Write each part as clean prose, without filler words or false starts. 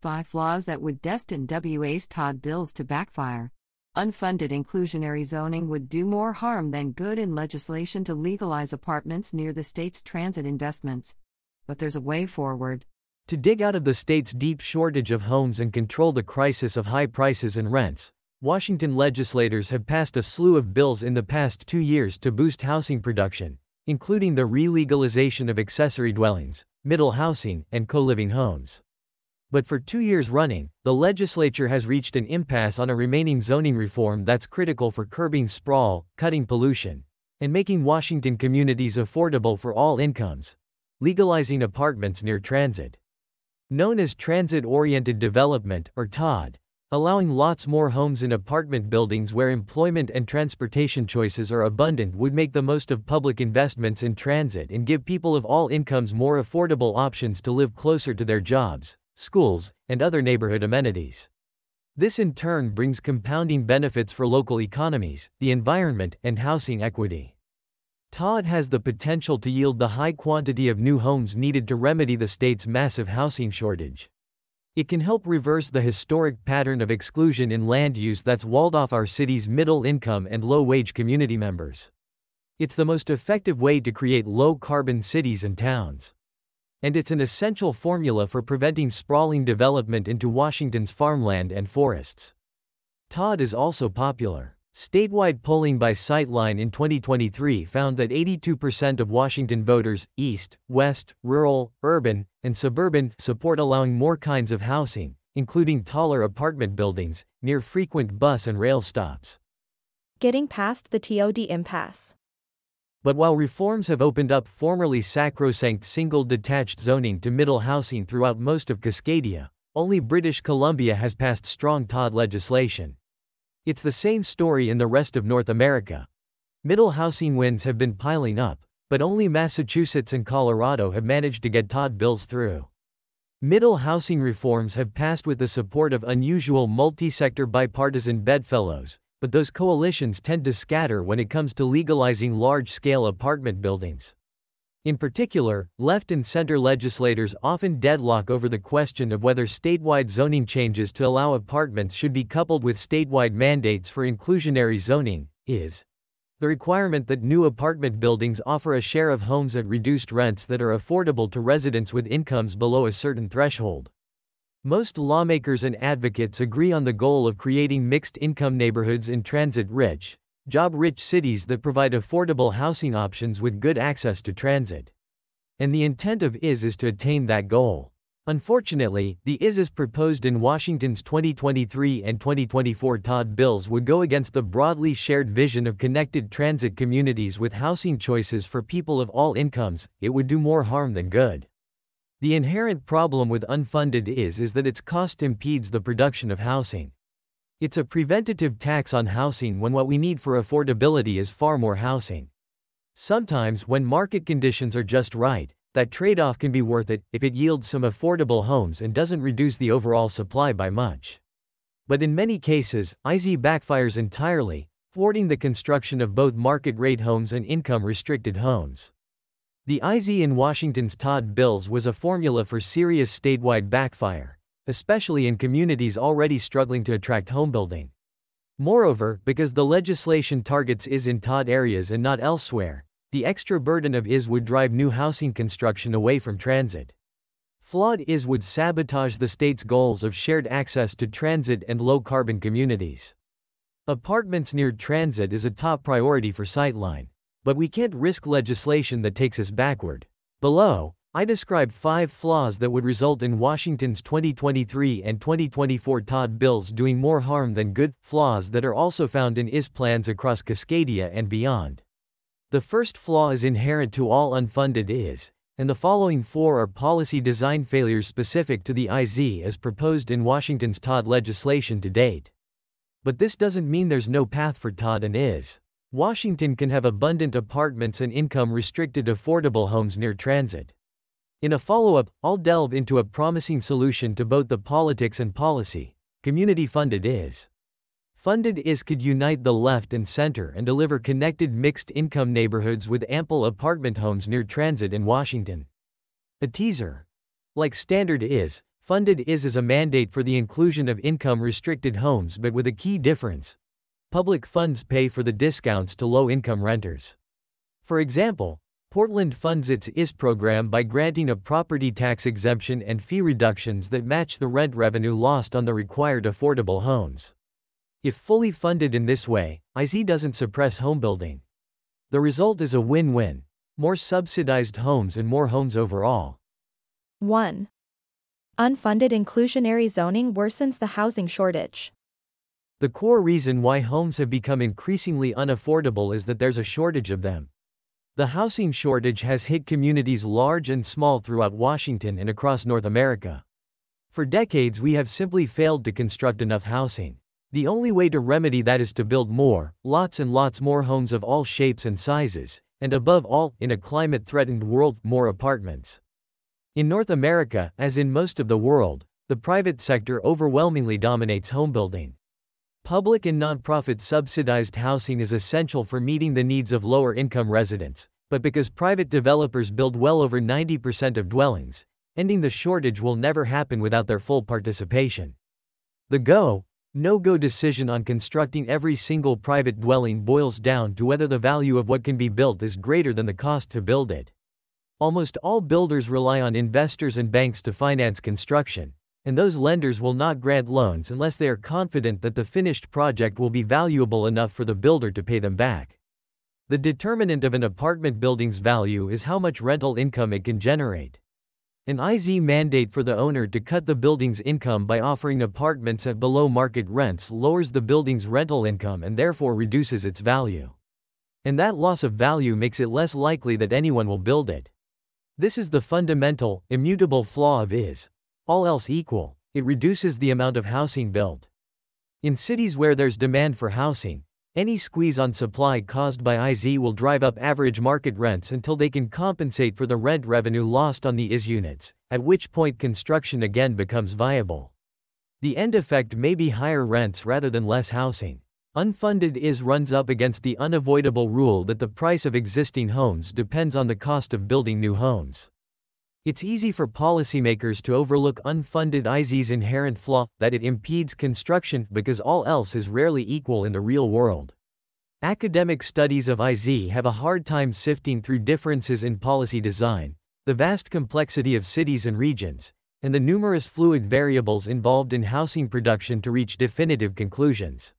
5 flaws that would destine WA's TOD bills to backfire. Unfunded inclusionary zoning would do more harm than good in legislation to legalize apartments near the state's transit investments. But there's a way forward. To dig out of the state's deep shortage of homes and control the crisis of high prices and rents, Washington legislators have passed a slew of bills in the past 2 years to boost housing production, including the re-legalization of accessory dwellings, middle housing, and co-living homes. But for 2 years running, the legislature has reached an impasse on a remaining zoning reform that's critical for curbing sprawl, cutting pollution, and making Washington communities affordable for all incomes: legalizing apartments near transit. Known as transit-oriented development, or TOD, allowing lots more homes in apartment buildings where employment and transportation choices are abundant would make the most of public investments in transit and give people of all incomes more affordable options to live closer to their jobs, schools, and other neighborhood amenities. This in turn brings compounding benefits for local economies, the environment, and housing equity. TOD has the potential to yield the high quantity of new homes needed to remedy the state's massive housing shortage. It can help reverse the historic pattern of exclusion in land use that's walled off our city's middle-income and low-wage community members. It's the most effective way to create low-carbon cities and towns. And it's an essential formula for preventing sprawling development into Washington's farmland and forests. TOD is also popular. Statewide polling by Sightline in 2023 found that 82% of Washington voters, east, west, rural, urban, and suburban, support allowing more kinds of housing, including taller apartment buildings, near frequent bus and rail stops. Getting past the TOD impasse. But while reforms have opened up formerly sacrosanct single detached zoning to middle housing throughout most of Cascadia, only British Columbia has passed strong TOD legislation. It's the same story in the rest of North America. Middle housing wins have been piling up, but only Massachusetts and Colorado have managed to get TOD bills through. Middle housing reforms have passed with the support of unusual multi-sector bipartisan bedfellows, but those coalitions tend to scatter when it comes to legalizing large-scale apartment buildings. In particular, left and center legislators often deadlock over the question of whether statewide zoning changes to allow apartments should be coupled with statewide mandates for inclusionary zoning, the requirement that new apartment buildings offer a share of homes at reduced rents that are affordable to residents with incomes below a certain threshold. Most lawmakers and advocates agree on the goal of creating mixed-income neighborhoods in transit-rich, job-rich cities that provide affordable housing options with good access to transit. And the intent of is to attain that goal. Unfortunately, the ISs proposed in Washington's 2023 and 2024 TOD bills would go against the broadly shared vision of connected transit communities with housing choices for people of all incomes. It would do more harm than good. The inherent problem with unfunded is that its cost impedes the production of housing. It's a preventative tax on housing when what we need for affordability is far more housing. Sometimes, when market conditions are just right, that trade-off can be worth it if it yields some affordable homes and doesn't reduce the overall supply by much. But in many cases, IZ backfires entirely, thwarting the construction of both market-rate homes and income-restricted homes. The IZ in Washington's TOD bills was a formula for serious statewide backfire, especially in communities already struggling to attract homebuilding. Moreover, because the legislation targets IS in TOD areas and not elsewhere, the extra burden of IS would drive new housing construction away from transit. Flawed IS would sabotage the state's goals of shared access to transit and low-carbon communities. Apartments near transit is a top priority for Sightline. But we can't risk legislation that takes us backward. Below, I described 5 flaws that would result in Washington's 2023 and 2024 TOD bills doing more harm than good, flaws that are also found in IS plans across Cascadia and beyond. The first flaw is inherent to all unfunded IS, and the following 4 are policy design failures specific to the IZ as proposed in Washington's TOD legislation to date. But this doesn't mean there's no path for TOD and IS. Washington can have abundant apartments and income-restricted affordable homes near transit. In a follow-up, I'll delve into a promising solution to both the politics and policy: community-funded IS. Funded IS could unite the left and center and deliver connected mixed-income neighborhoods with ample apartment homes near transit in Washington. A teaser. Like standard IS, Funded is a mandate for the inclusion of income-restricted homes but with a key difference. Public funds pay for the discounts to low-income renters. For example, Portland funds its IS program by granting a property tax exemption and fee reductions that match the rent revenue lost on the required affordable homes. If fully funded in this way, IZ doesn't suppress homebuilding. The result is a win-win: more subsidized homes and more homes overall. 1. Unfunded inclusionary zoning worsens the housing shortage. The core reason why homes have become increasingly unaffordable is that there's a shortage of them. The housing shortage has hit communities large and small throughout Washington and across North America. For decades we have simply failed to construct enough housing. The only way to remedy that is to build more, lots and lots more homes of all shapes and sizes, and above all, in a climate-threatened world, more apartments. In North America, as in most of the world, the private sector overwhelmingly dominates homebuilding. Public and nonprofit subsidized housing is essential for meeting the needs of lower-income residents, but because private developers build well over 90% of dwellings, ending the shortage will never happen without their full participation. The go, no-go decision on constructing every single private dwelling boils down to whether the value of what can be built is greater than the cost to build it. Almost all builders rely on investors and banks to finance construction, and those lenders will not grant loans unless they are confident that the finished project will be valuable enough for the builder to pay them back. The determinant of an apartment building's value is how much rental income it can generate. An IZ mandate for the owner to cut the building's income by offering apartments at below market rents lowers the building's rental income and therefore reduces its value. And that loss of value makes it less likely that anyone will build it. This is the fundamental, immutable flaw of IZ. All else equal, it reduces the amount of housing built. In cities where there's demand for housing, any squeeze on supply caused by IZ will drive up average market rents until they can compensate for the rent revenue lost on the IZ units, at which point construction again becomes viable. The end effect may be higher rents rather than less housing. Unfunded IZ runs up against the unavoidable rule that the price of existing homes depends on the cost of building new homes. It's easy for policymakers to overlook unfunded IZ's inherent flaw, that it impedes construction because all else is rarely equal in the real world. Academic studies of IZ have a hard time sifting through differences in policy design, the vast complexity of cities and regions, and the numerous fluid variables involved in housing production to reach definitive conclusions.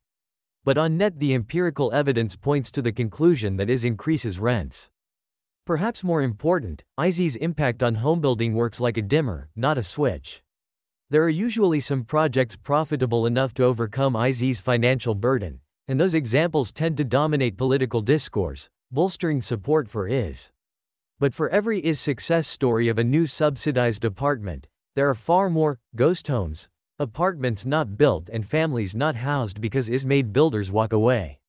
But on net, the empirical evidence points to the conclusion that IZ increases rents. Perhaps more important, IZ's impact on homebuilding works like a dimmer, not a switch. There are usually some projects profitable enough to overcome IZ's financial burden, and those examples tend to dominate political discourse, bolstering support for IZ. But for every IZ success story of a new subsidized apartment, there are far more ghost homes, apartments not built and families not housed because IZ made builders walk away.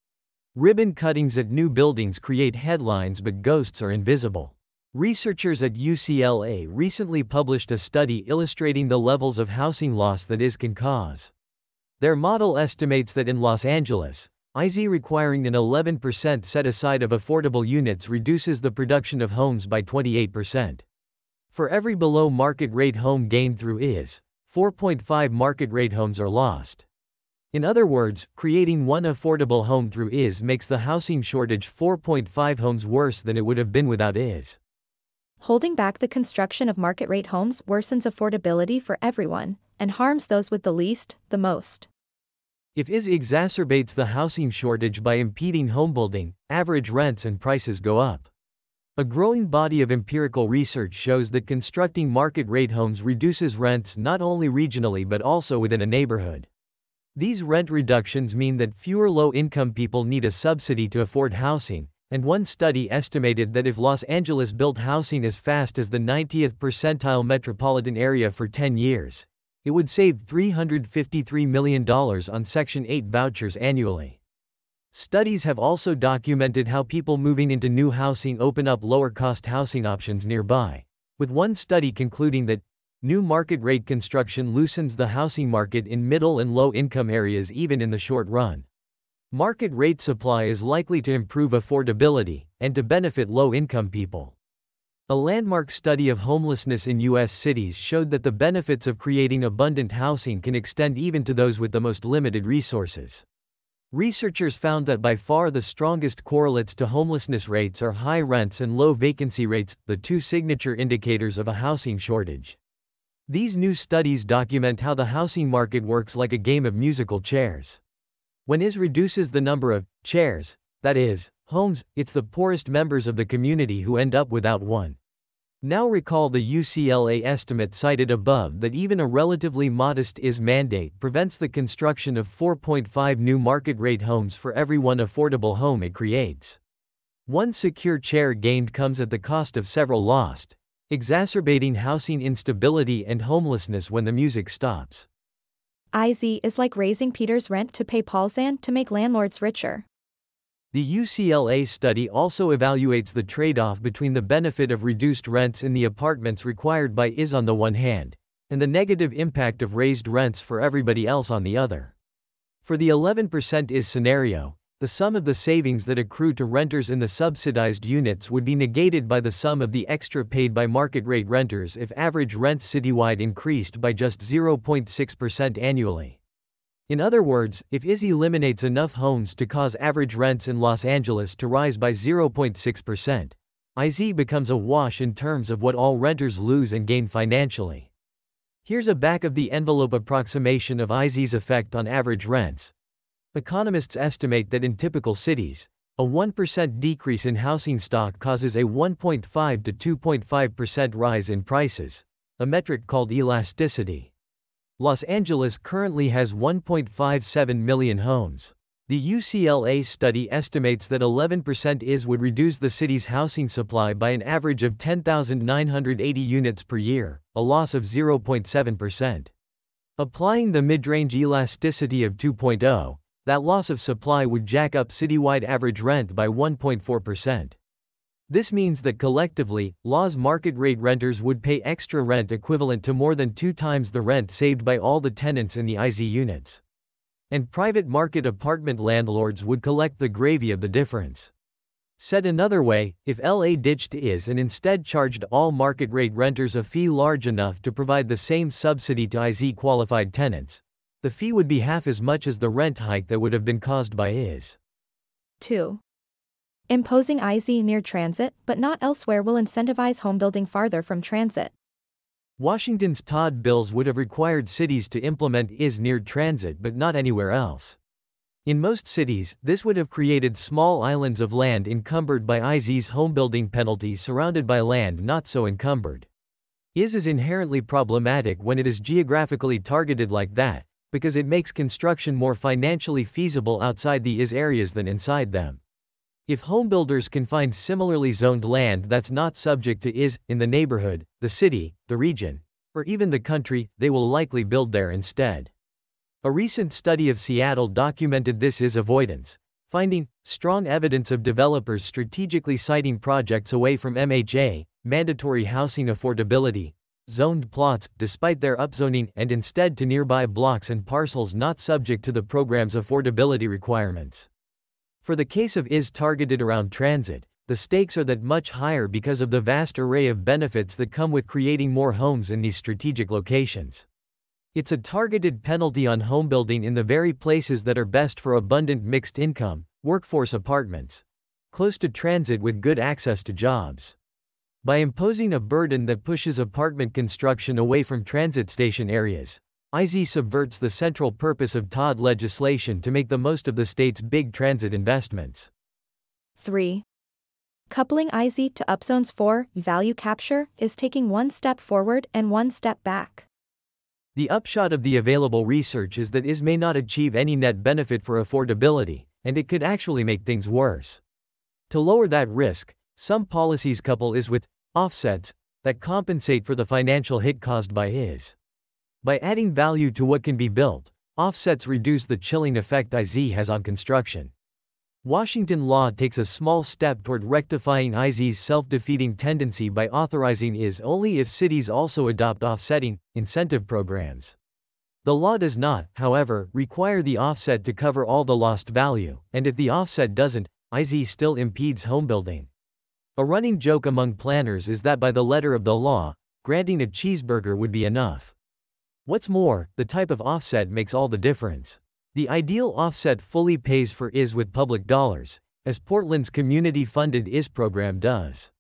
Ribbon cuttings at new buildings create headlines, but ghosts are invisible. Researchers at UCLA recently published a study illustrating the levels of housing loss that IZ can cause. Their model estimates that in Los Angeles, IZ requiring an 11% set-aside of affordable units reduces the production of homes by 28%. For every below-market rate home gained through IZ, 4.5 market-rate homes are lost. In other words, creating one affordable home through IZ makes the housing shortage 4.5 homes worse than it would have been without IZ. Holding back the construction of market-rate homes worsens affordability for everyone, and harms those with the least, the most. If IZ exacerbates the housing shortage by impeding homebuilding, average rents and prices go up. A growing body of empirical research shows that constructing market-rate homes reduces rents not only regionally but also within a neighborhood. These rent reductions mean that fewer low-income people need a subsidy to afford housing, and one study estimated that if Los Angeles built housing as fast as the 90th percentile metropolitan area for 10 years, it would save $353 million on Section 8 vouchers annually. Studies have also documented how people moving into new housing open up lower-cost housing options nearby, with one study concluding that new market-rate construction loosens the housing market in middle and low-income areas even in the short run. Market-rate supply is likely to improve affordability and to benefit low-income people. A landmark study of homelessness in U.S. cities showed that the benefits of creating abundant housing can extend even to those with the most limited resources. Researchers found that by far the strongest correlates to homelessness rates are high rents and low vacancy rates, the two signature indicators of a housing shortage. These new studies document how the housing market works like a game of musical chairs. When is reduces the number of chairs, that is, homes, it's the poorest members of the community who end up without one. Now recall the UCLA estimate cited above that even a relatively modest IS mandate prevents the construction of 4.5 new market-rate homes for every one affordable home it creates. One secure chair gained comes at the cost of several lost, exacerbating housing instability and homelessness when the music stops. IZ is like raising Peter's rent to pay Paul's and to make landlords richer. The UCLA study also evaluates the trade-off between the benefit of reduced rents in the apartments required by IS on the one hand, and the negative impact of raised rents for everybody else on the other. For the 11% IS scenario, the sum of the savings that accrue to renters in the subsidized units would be negated by the sum of the extra paid by market-rate renters if average rents citywide increased by just 0.6% annually. In other words, if IS eliminates enough homes to cause average rents in Los Angeles to rise by 0.6%, IZ becomes a wash in terms of what all renters lose and gain financially. Here's a back-of-the-envelope approximation of IZ's effect on average rents. Economists estimate that in typical cities, a 1% decrease in housing stock causes a 1.5 to 2.5% rise in prices, a metric called elasticity. Los Angeles currently has 1.57 million homes. The UCLA study estimates that 11% IS would reduce the city's housing supply by an average of 10,980 units per year, a loss of 0.7%. Applying the mid-range elasticity of 2.0, that loss of supply would jack up citywide average rent by 1.4%. This means that collectively, Law's market-rate renters would pay extra rent equivalent to more than 2 times the rent saved by all the tenants in the IZ units. And private market apartment landlords would collect the gravy of the difference. Said another way, if LA ditched IS and instead charged all market-rate renters a fee large enough to provide the same subsidy to IZ-qualified tenants, the fee would be half as much as the rent hike that would have been caused by IS. 2. Imposing IZ near transit but not elsewhere will incentivize homebuilding farther from transit. Washington's TOD bills would have required cities to implement IS near transit but not anywhere else. In most cities, this would have created small islands of land encumbered by IZ's homebuilding penalty surrounded by land not so encumbered. IS is inherently problematic when it is geographically targeted like that, because it makes construction more financially feasible outside the IS areas than inside them. If homebuilders can find similarly zoned land that's not subject to IS, in the neighborhood, the city, the region, or even the country, they will likely build there instead. A recent study of Seattle documented this IS avoidance, finding strong evidence of developers strategically siting projects away from MHA, mandatory housing affordability, zoned plots, despite their upzoning, and instead to nearby blocks and parcels not subject to the program's affordability requirements. For the case of IS targeted around transit, the stakes are that much higher because of the vast array of benefits that come with creating more homes in these strategic locations. It's a targeted penalty on homebuilding in the very places that are best for abundant mixed-income, workforce apartments, close to transit with good access to jobs. By imposing a burden that pushes apartment construction away from transit station areas, IZ subverts the central purpose of TOD legislation to make the most of the state's big transit investments. 3. Coupling IZ to upzones. 4. Value capture is taking one step forward and one step back. The upshot of the available research is that IS may not achieve any net benefit for affordability, and it could actually make things worse. To lower that risk, some policies couple IS with offsets that compensate for the financial hit caused by IS. By adding value to what can be built, offsets reduce the chilling effect IZ has on construction. Washington law takes a small step toward rectifying IZ's self-defeating tendency by authorizing IS only if cities also adopt offsetting incentive programs. The law does not, however, require the offset to cover all the lost value, and if the offset doesn't, IZ still impedes homebuilding. A running joke among planners is that by the letter of the law, granting a cheeseburger would be enough. What's more, the type of offset makes all the difference. The ideal offset fully pays for IS with public dollars, as Portland's community-funded IS program does.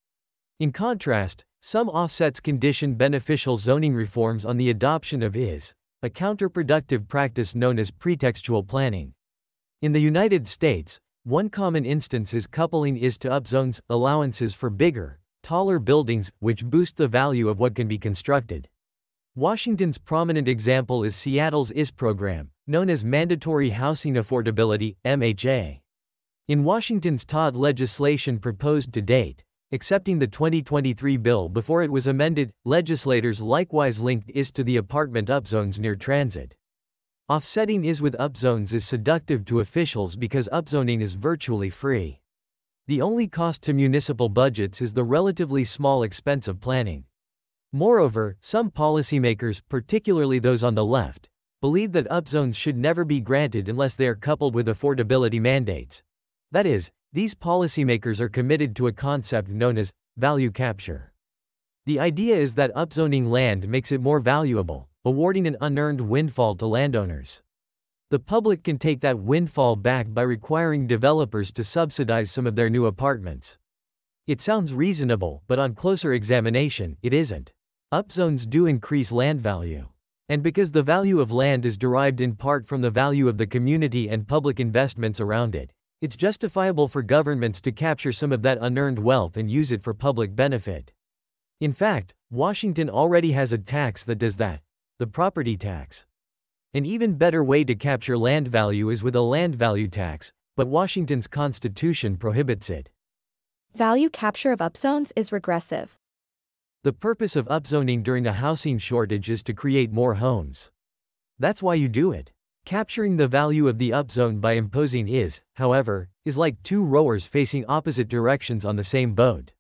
In contrast, some offsets condition beneficial zoning reforms on the adoption of IS, a counterproductive practice known as pretextual planning. In the United States, one common instance is coupling IS to upzones allowances for bigger, taller buildings, which boost the value of what can be constructed. Washington's prominent example is Seattle's IS program, known as Mandatory Housing Affordability, MHA. In Washington's TOD legislation proposed to date, excepting the 2023 bill before it was amended, legislators likewise linked IS to the apartment upzones near transit. Offsetting IS with upzones is seductive to officials because upzoning is virtually free. The only cost to municipal budgets is the relatively small expense of planning. Moreover, some policymakers, particularly those on the left, believe that upzones should never be granted unless they are coupled with affordability mandates. That is, these policymakers are committed to a concept known as value capture. The idea is that upzoning land makes it more valuable, awarding an unearned windfall to landowners. The public can take that windfall back by requiring developers to subsidize some of their new apartments. It sounds reasonable, but on closer examination, it isn't. Upzones do increase land value. And because the value of land is derived in part from the value of the community and public investments around it, it's justifiable for governments to capture some of that unearned wealth and use it for public benefit. In fact, Washington already has a tax that does that, the property tax. An even better way to capture land value is with a land value tax, but Washington's constitution prohibits it. Value capture of upzones is regressive. The purpose of upzoning during a housing shortage is to create more homes. That's why you do it. Capturing the value of the upzone by imposing IS, however, is like two rowers facing opposite directions on the same boat.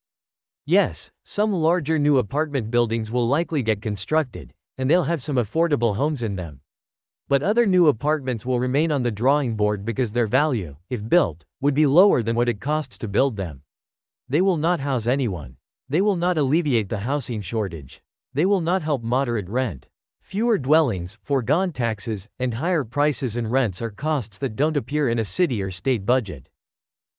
Yes, some larger new apartment buildings will likely get constructed, and they'll have some affordable homes in them. But other new apartments will remain on the drawing board because their value, if built, would be lower than what it costs to build them. They will not house anyone. They will not alleviate the housing shortage. They will not help moderate rent. Fewer dwellings, foregone taxes, and higher prices and rents are costs that don't appear in a city or state budget.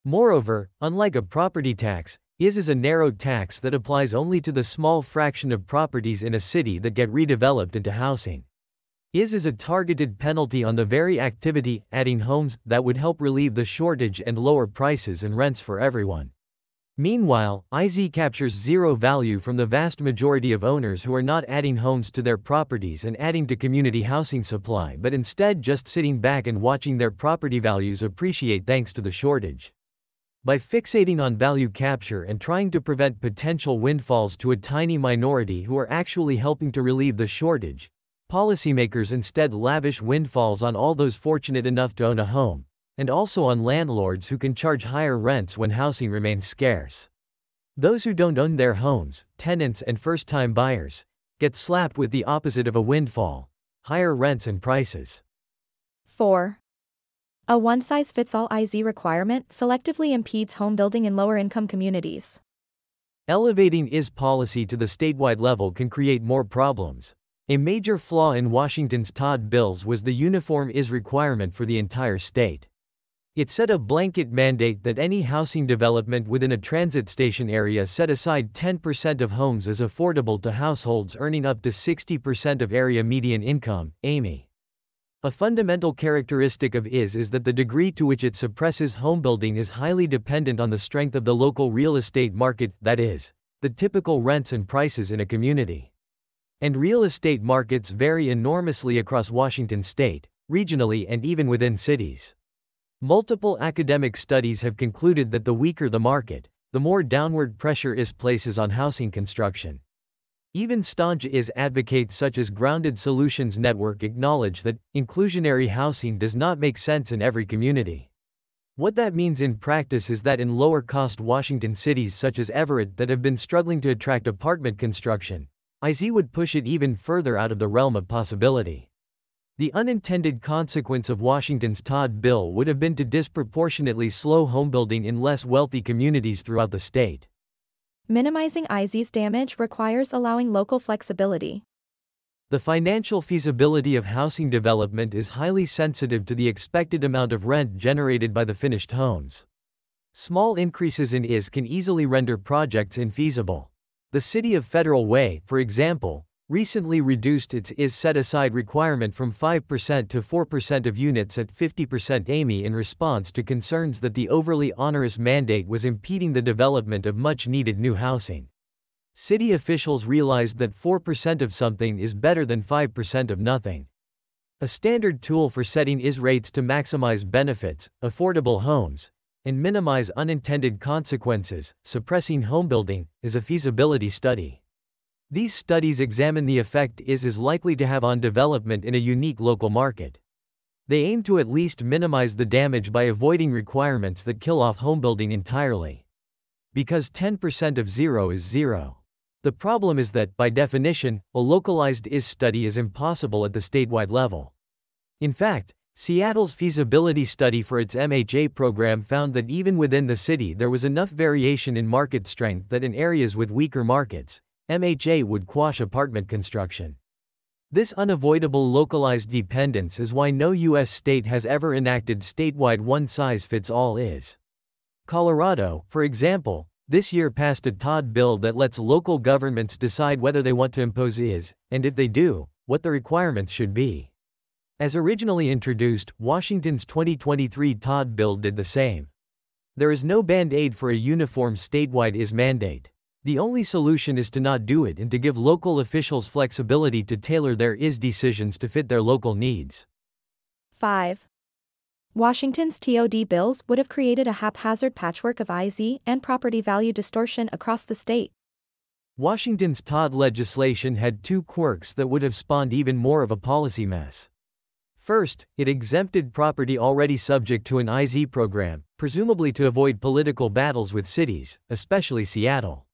Moreover, unlike a property tax, IS is a narrow tax that applies only to the small fraction of properties in a city that get redeveloped into housing. IS is a targeted penalty on the very activity, adding homes, that would help relieve the shortage and lower prices and rents for everyone. Meanwhile, IZ captures zero value from the vast majority of owners who are not adding homes to their properties and adding to community housing supply but instead just sitting back and watching their property values appreciate thanks to the shortage. By fixating on value capture and trying to prevent potential windfalls to a tiny minority who are actually helping to relieve the shortage, policymakers instead lavish windfalls on all those fortunate enough to own a home, and also on landlords who can charge higher rents when housing remains scarce. Those who don't own their homes, tenants and first-time buyers, get slapped with the opposite of a windfall: higher rents and prices. 4. A one-size-fits-all IZ requirement selectively impedes home building in lower-income communities. Elevating IS policy to the statewide level can create more problems. A major flaw in Washington's TOD bills was the uniform IS requirement for the entire state. It set a blanket mandate that any housing development within a transit station area set aside 10% of homes as affordable to households earning up to 60% of area median income, AMI. A fundamental characteristic of IS is that the degree to which it suppresses homebuilding is highly dependent on the strength of the local real estate market, that is, the typical rents and prices in a community. And real estate markets vary enormously across Washington state, regionally and even within cities. Multiple academic studies have concluded that the weaker the market, the more downward pressure IS places on housing construction. Even staunch IS advocates such as Grounded Solutions Network acknowledge that inclusionary housing does not make sense in every community. What that means in practice is that in lower-cost Washington cities such as Everett that have been struggling to attract apartment construction, IZ would push it even further out of the realm of possibility. The unintended consequence of Washington's TOD bill would have been to disproportionately slow homebuilding in less wealthy communities throughout the state. Minimizing IZ's damage requires allowing local flexibility. The financial feasibility of housing development is highly sensitive to the expected amount of rent generated by the finished homes. Small increases in IS can easily render projects infeasible. The City of Federal Way, for example, recently reduced its IS set-aside requirement from 5% to 4% of units at 50% AMI in response to concerns that the overly onerous mandate was impeding the development of much-needed new housing. City officials realized that 4% of something is better than 5% of nothing. A standard tool for setting IS rates to maximize benefits, affordable homes, and minimize unintended consequences, suppressing homebuilding, is a feasibility study. These studies examine the effect IS is likely to have on development in a unique local market. They aim to at least minimize the damage by avoiding requirements that kill off homebuilding entirely. Because 10% of zero is zero. The problem is that, by definition, a localized IS study is impossible at the statewide level. In fact, Seattle's feasibility study for its MHA program found that even within the city there was enough variation in market strength that in areas with weaker markets, MHA would quash apartment construction. This unavoidable localized dependence is why no U.S. state has ever enacted statewide one-size-fits-all IS. Colorado, for example, this year passed a TOD bill that lets local governments decide whether they want to impose IS, and if they do, what the requirements should be. As originally introduced, Washington's 2023 TOD bill did the same. There is no band-aid for a uniform statewide IS mandate. The only solution is to not do it and to give local officials flexibility to tailor their IS decisions to fit their local needs. 5. Washington's TOD bills would have created a haphazard patchwork of IZ and property value distortion across the state. Washington's TOD legislation had two quirks that would have spawned even more of a policy mess. First, it exempted property already subject to an IZ program, presumably to avoid political battles with cities, especially Seattle.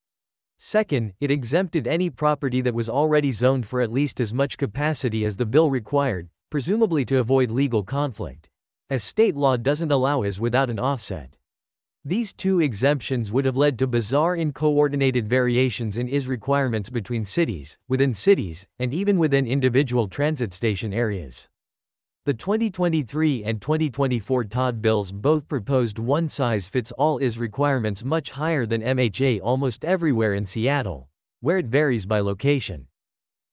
Second, it exempted any property that was already zoned for at least as much capacity as the bill required, presumably to avoid legal conflict, as state law doesn't allow IS without an offset. These two exemptions would have led to bizarre uncoordinated variations in IS requirements between cities, and even within individual transit station areas. The 2023 and 2024 TOD bills both proposed one-size-fits-all IS requirements much higher than MHA almost everywhere in Seattle, where it varies by location.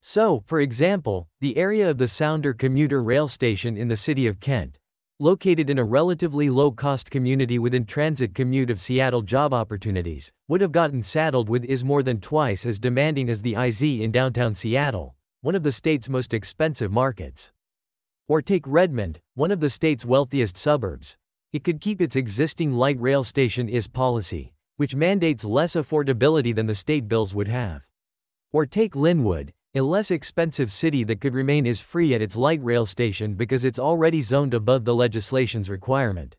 So, for example, the area of the Sounder commuter rail station in the city of Kent, located in a relatively low-cost community within transit commute of Seattle job opportunities, would have gotten saddled with IS more than twice as demanding as the IZ in downtown Seattle, one of the state's most expensive markets. Or take Redmond, one of the state's wealthiest suburbs. It could keep its existing light rail station IS policy, which mandates less affordability than the state bills would have. Or take Linwood, a less expensive city that could remain IS-free at its light rail station because it's already zoned above the legislation's requirement.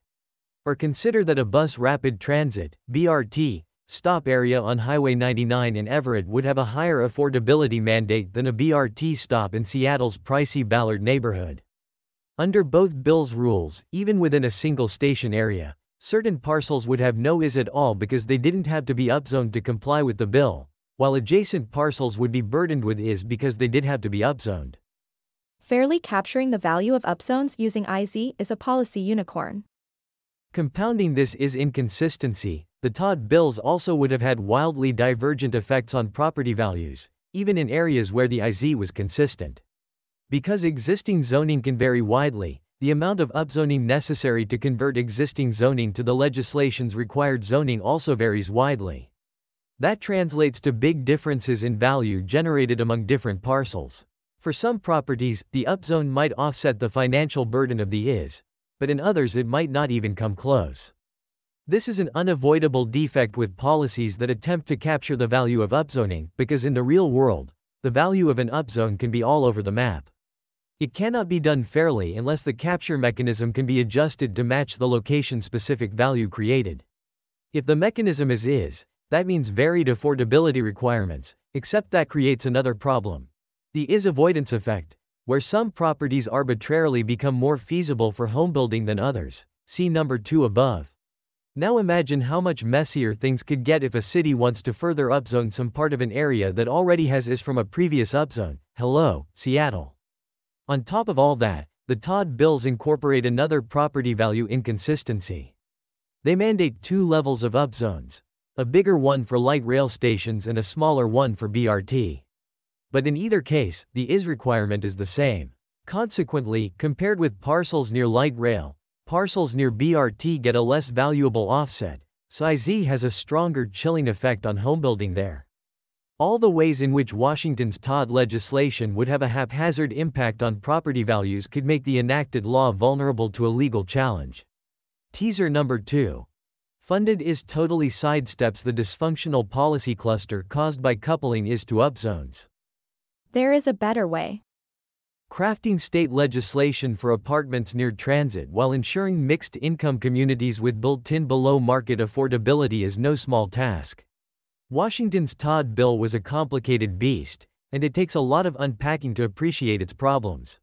Or consider that a bus rapid transit (BRT) stop area on Highway 99 in Everett would have a higher affordability mandate than a BRT stop in Seattle's pricey Ballard neighborhood. Under both bills' rules, even within a single station area, certain parcels would have no IS at all because they didn't have to be upzoned to comply with the bill, while adjacent parcels would be burdened with IS because they did have to be upzoned. Fairly capturing the value of upzones using IZ is a policy unicorn. Compounding this IS inconsistency, the TOD bills also would have had wildly divergent effects on property values, even in areas where the IZ was consistent. Because existing zoning can vary widely, the amount of upzoning necessary to convert existing zoning to the legislation's required zoning also varies widely. That translates to big differences in value generated among different parcels. For some properties, the upzone might offset the financial burden of the IS, but in others it might not even come close. This is an unavoidable defect with policies that attempt to capture the value of upzoning, because in the real world, the value of an upzone can be all over the map. It cannot be done fairly unless the capture mechanism can be adjusted to match the location-specific value created. If the mechanism is, that means varied affordability requirements, except that creates another problem. The IS avoidance effect, where some properties arbitrarily become more feasible for homebuilding than others. See number 2 above. Now imagine how much messier things could get if a city wants to further upzone some part of an area that already has is from a previous upzone. Hello, Seattle. On top of all that, the TOD bills incorporate another property value inconsistency. They mandate two levels of upzones, a bigger one for light rail stations and a smaller one for BRT. But in either case, the IS requirement is the same. Consequently, compared with parcels near light rail, parcels near BRT get a less valuable offset, so IZ has a stronger chilling effect on homebuilding there. All the ways in which Washington's TOD legislation would have a haphazard impact on property values could make the enacted law vulnerable to a legal challenge. Teaser number 2. Funded IS totally sidesteps the dysfunctional policy cluster caused by coupling IS to upzones. There is a better way. Crafting state legislation for apartments near transit while ensuring mixed-income communities with built-in below-market affordability is no small task. Washington's TOD bill was a complicated beast, and it takes a lot of unpacking to appreciate its problems.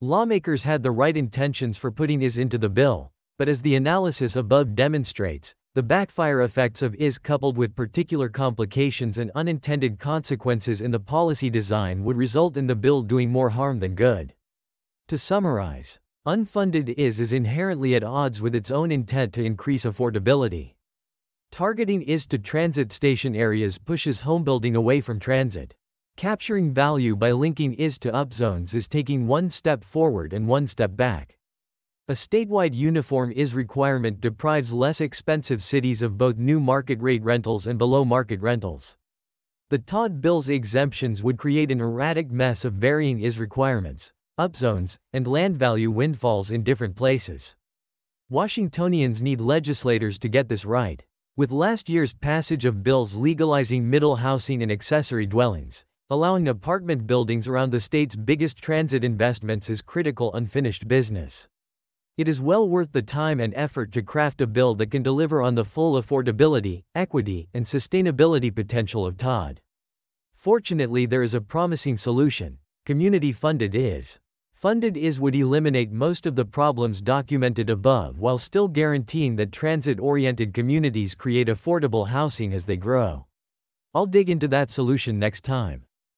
Lawmakers had the right intentions for putting IS into the bill, but as the analysis above demonstrates, the backfire effects of IS coupled with particular complications and unintended consequences in the policy design would result in the bill doing more harm than good. To summarize, unfunded IS is inherently at odds with its own intent to increase affordability. Targeting IS to transit station areas pushes homebuilding away from transit. Capturing value by linking IS to upzones is taking one step forward and one step back. A statewide uniform IS requirement deprives less expensive cities of both new market rate rentals and below market rentals. The TOD bill's exemptions would create an erratic mess of varying IS requirements, upzones, and land value windfalls in different places. Washingtonians need legislators to get this right. With last year's passage of bills legalizing middle housing and accessory dwellings, allowing apartment buildings around the state's biggest transit investments is critical unfinished business. It is well worth the time and effort to craft a bill that can deliver on the full affordability, equity, and sustainability potential of TOD. Fortunately, there is a promising solution: community-funded IS. Funded IS would eliminate most of the problems documented above while still guaranteeing that transit-oriented communities create affordable housing as they grow. I'll dig into that solution next time.